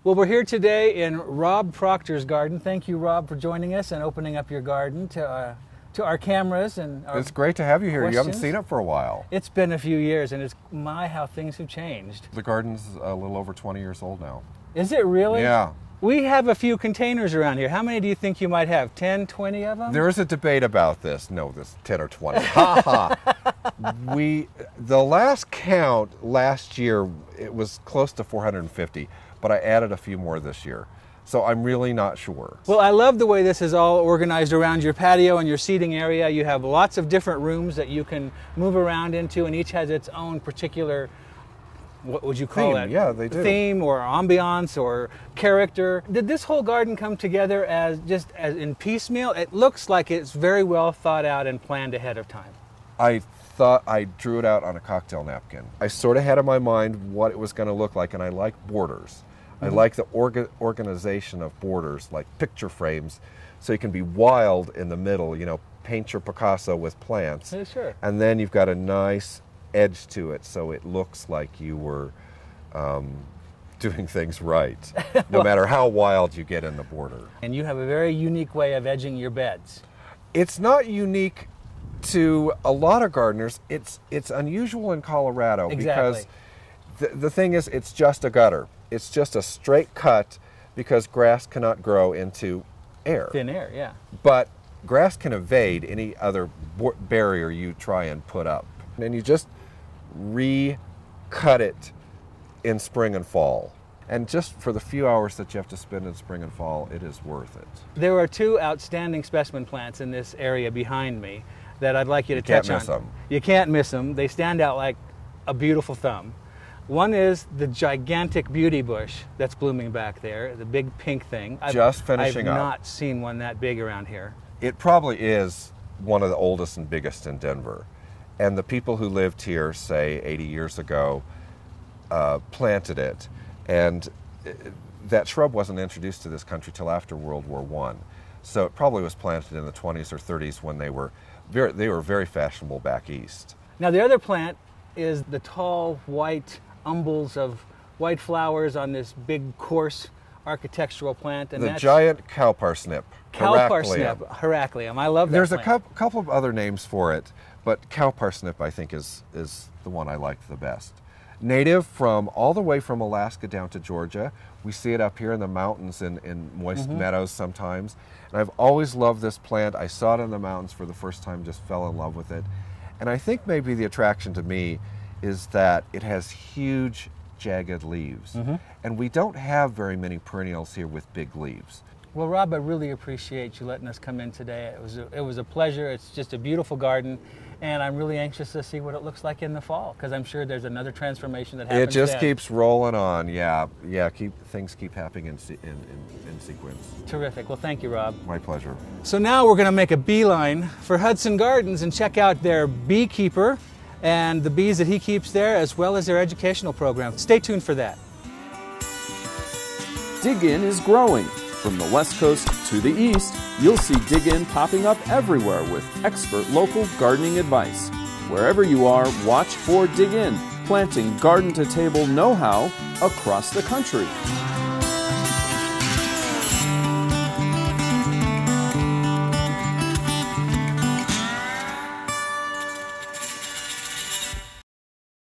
Well, we're here today in Rob Proctor's garden. Thank you, Rob, for joining us and opening up your garden to our cameras and our It's great to have you here. questions. You haven't seen it for a while. It's been a few years, and it's how things have changed. The garden's a little over 20 years old now. Is it really? Yeah. We have a few containers around here. How many do you think you might have? 10, 20 of them? There is a debate about this. No, this 10 or 20. Ha ha. The last count last year, it was close to 450, but I added a few more this year. So I'm really not sure. Well, I love the way this is all organized around your patio and your seating area. You have lots of different rooms that you can move around into, and each has its own particular, what would you call it? Yeah, they do. Theme or ambiance or character. Did this whole garden come together as in piecemeal? It looks like it's very well thought out and planned ahead of time. I thought I drew it out on a cocktail napkin. I sort of had in my mind what it was going to look like, and I like borders. I like the organization of borders, like picture frames, so you can be wild in the middle, you know, paint your Picasso with plants. Yeah, sure. And then you've got a nice edge to it, so it looks like you were doing things right, no matter how wild you get in the border. And you have a very unique way of edging your beds. It's not unique to a lot of gardeners. It's unusual in Colorado. Exactly. Because the thing is, it's just a gutter. It's just a straight cut because grass cannot grow into air. Thin air, yeah. But grass can evade any other barrier you try and put up. And you just recut it in spring and fall. And just for the few hours that you have to spend in spring and fall, it is worth it. There are two outstanding specimen plants in this area behind me that I'd like you to touch on. You can't miss them. You can't miss them. They stand out like a beautiful thumb. One is the gigantic beauty bush that's blooming back there, the big pink thing. Just finishing up. I've not seen one that big around here. It probably is one of the oldest and biggest in Denver. And the people who lived here, say 80 years ago, planted it. And that shrub wasn't introduced to this country till after World War I. So it probably was planted in the 20s or 30s when they were very fashionable back east. Now the other plant is the tall white umbels of white flowers on this big coarse architectural plant. And the that's giant cow parsnip. Cow parsnip, Heracleum. I love that There's plant. a couple of other names for it, but cow parsnip I think is the one I like the best. Native from all the way from Alaska down to Georgia. We see it up here in the mountains in moist meadows sometimes. And I've always loved this plant. I saw it in the mountains for the first time, just fell in love with it. And I think maybe the attraction to me is that it has huge, jagged leaves. And we don't have very many perennials here with big leaves. Well, Rob, I really appreciate you letting us come in today. It was a pleasure. It's just a beautiful garden, and I'm really anxious to see what it looks like in the fall, because I'm sure there's another transformation that happens. It just then. keeps rolling on. Yeah. Things keep happening in sequence. Terrific. Well, thank you, Rob. My pleasure. So now we're going to make a beeline for Hudson Gardens and check out their beekeeper and the bees that he keeps there, as well as their educational program. Stay tuned for that. Dig In is growing. From the West Coast to the East, you'll see Dig In popping up everywhere with expert local gardening advice. Wherever you are, watch for Dig In, planting garden-to-table know-how across the country.